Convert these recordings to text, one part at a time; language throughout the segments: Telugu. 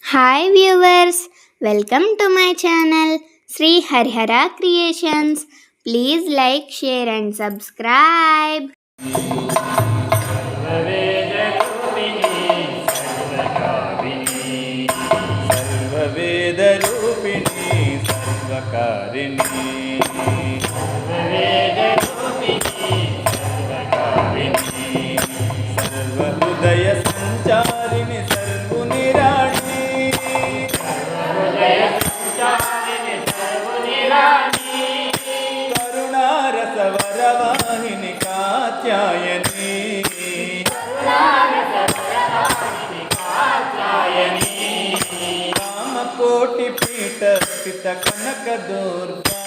Hi viewers, welcome to my channel Shri Harihara creations. Please like, share and subscribe. సర్వవేదరూపిణి సర్వకారిణి సర్వహృదయ సంచారిణి సర్వునిరాణి కరుణారసవరవాహిని కాత్యాయని రామకోటి పీఠ స్థిత కనక దుర్గా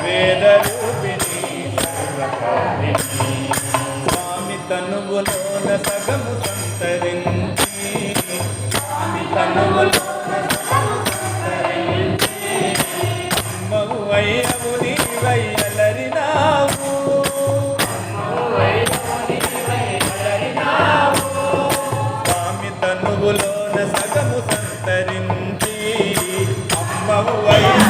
సర్వవేదరూపిణి సర్వకారిణి స్వామి తనువులోన సగము సంతరించి అమ్మవు అయ్యవు నీవయ్యలరినావు స్వామి తనువులోన సగము సంతరించి అమ్మవు అయ్యవు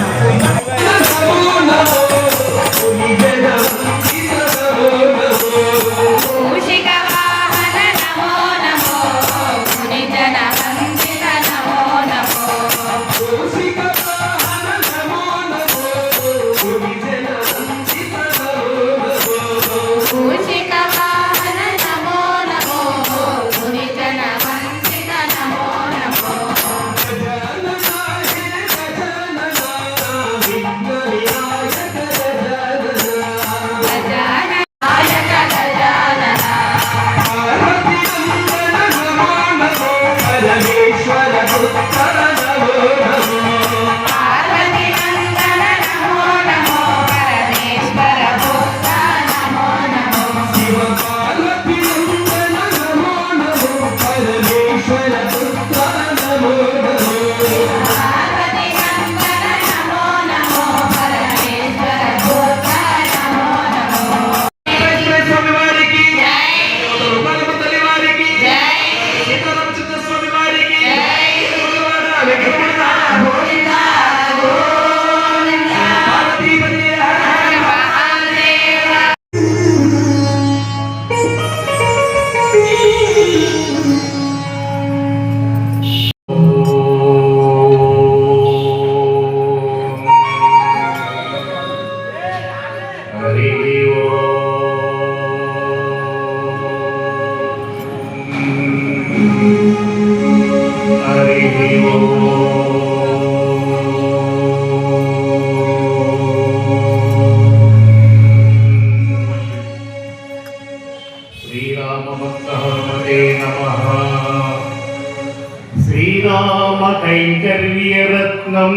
శ్రీరామకైంకర్యరత్నం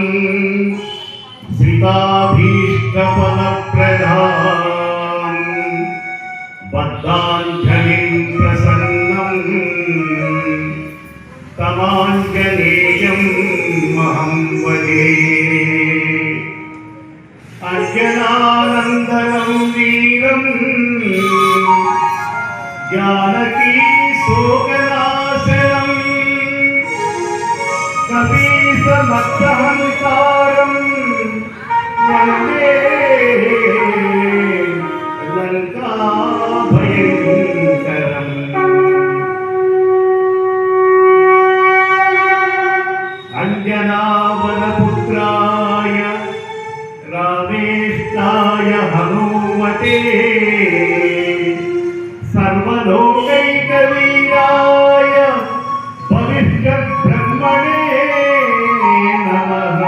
శ్రితాభీష్టఫలప్రదాం బద్ధాంజలిం ప్రసన్నం తమాంజనేయం మహం వదే. అంజనానందనం వీరం జానకీ శోకనాశనం కపీసమత్తహంకారం వందే లంకాభయంకరం. అంజనావనపుత్రాయ రామేష్టాయ హనుమతే సర్వలోకైకవీరాయ భవిష్యద్బ్రహ్మణే నమః.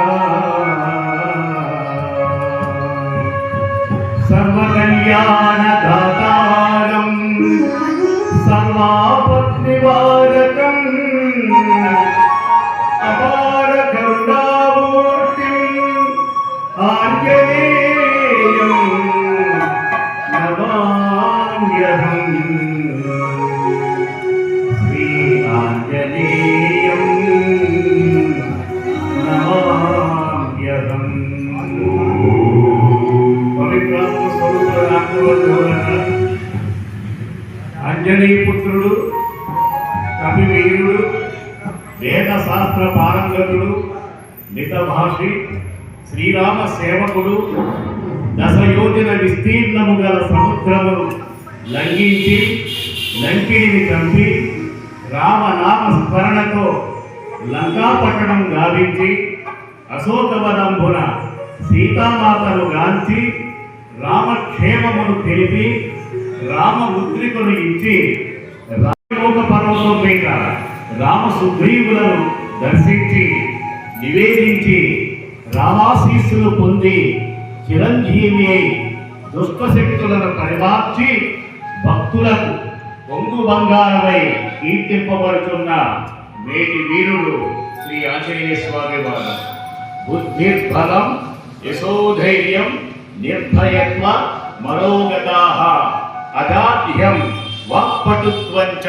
సర్వకళ్యాణదాతారం సర్వాపద్నివారకం అపార కరుణామూర్తిం ఆంజనేయం నమామ్యహం. అంజనీపుత్రుడు, కవివీరుడు, వేద శాస్త్ర పారంగతుడు, మితభాషి, శ్రీరామ సేవకుడు, దశయోజన విస్తీర్ణము గల సముద్రమును లంఘించి లంకిడిని చంపి రామనామ స్మరణతో లంకాపట్టణం గావించి అశోకవనంబున సీతామాతను గాంచి రామక్షేమమును తెలిపి రామ ముద్రికను ఇచ్చి రామలోక పర్వతం మీద రామ సుగ్రీవులను దర్శించి నివేదించి రామాశీస్సులు పొంది చిరంజీవి అయి దుష్టశక్తులను పరిమార్చి భక్తులకు పొంగు బంగారమై కీర్తింపబడుతున్న నేటి వీరుడు శ్రీ ఆంజనేయ స్వామి వారు. బుద్ధిర్బలం యశోధైర్యం నిర్భయత్వ మనోగతాః అజాడ్యం వాక్పటుత్వం చ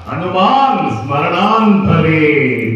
హనుమాన్ స్మరణాన్ భవేత్.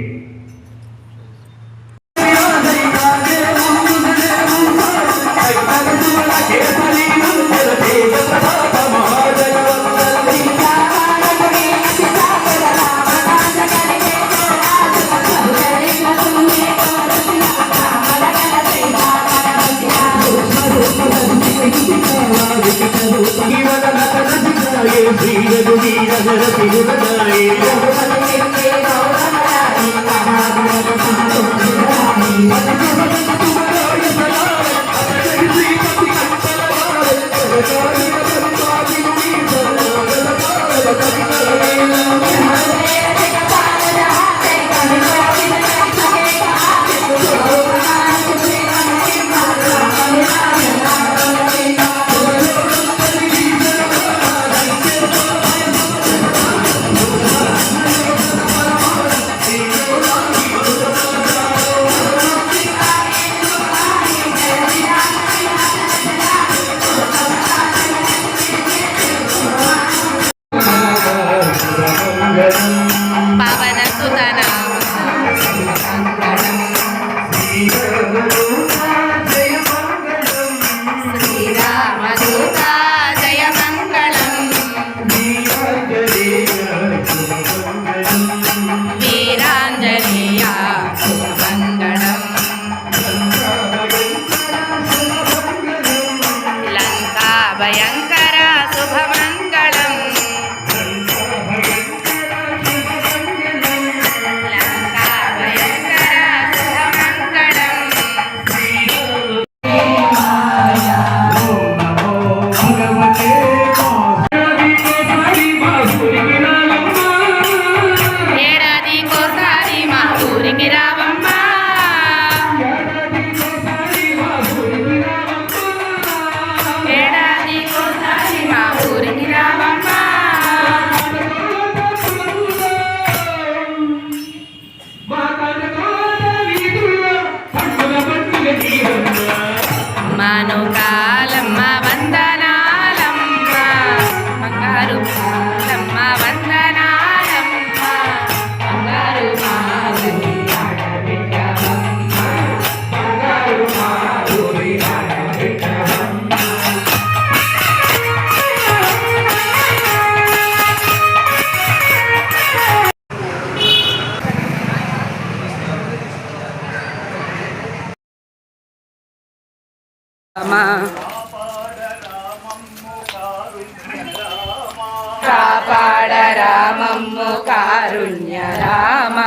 కాపాడ రామమ్ము కారుణ్య రామ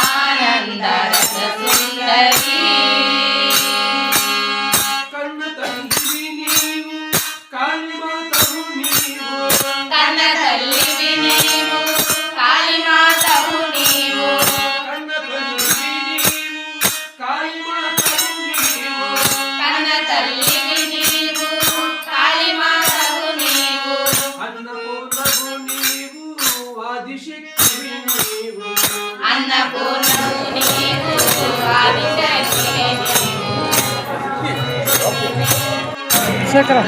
ఆనంద రస సుందరి కన్న తండ్రి నీవు కాళీమాతవు నీవు కన్న తల్లివి నీవు కాళీమాతవు నీవు కన్న తండ్రి నీవు కాళీమాతవు నీవు కన్న తల్లివి నీవు కాళీమాతవు నీవు అన్నపూర్ణవు నీవు ఆదిశక్తివి నీవు అన్నపూర్ణవు నీవు ఆదిశక్తివి నీవు శేఖర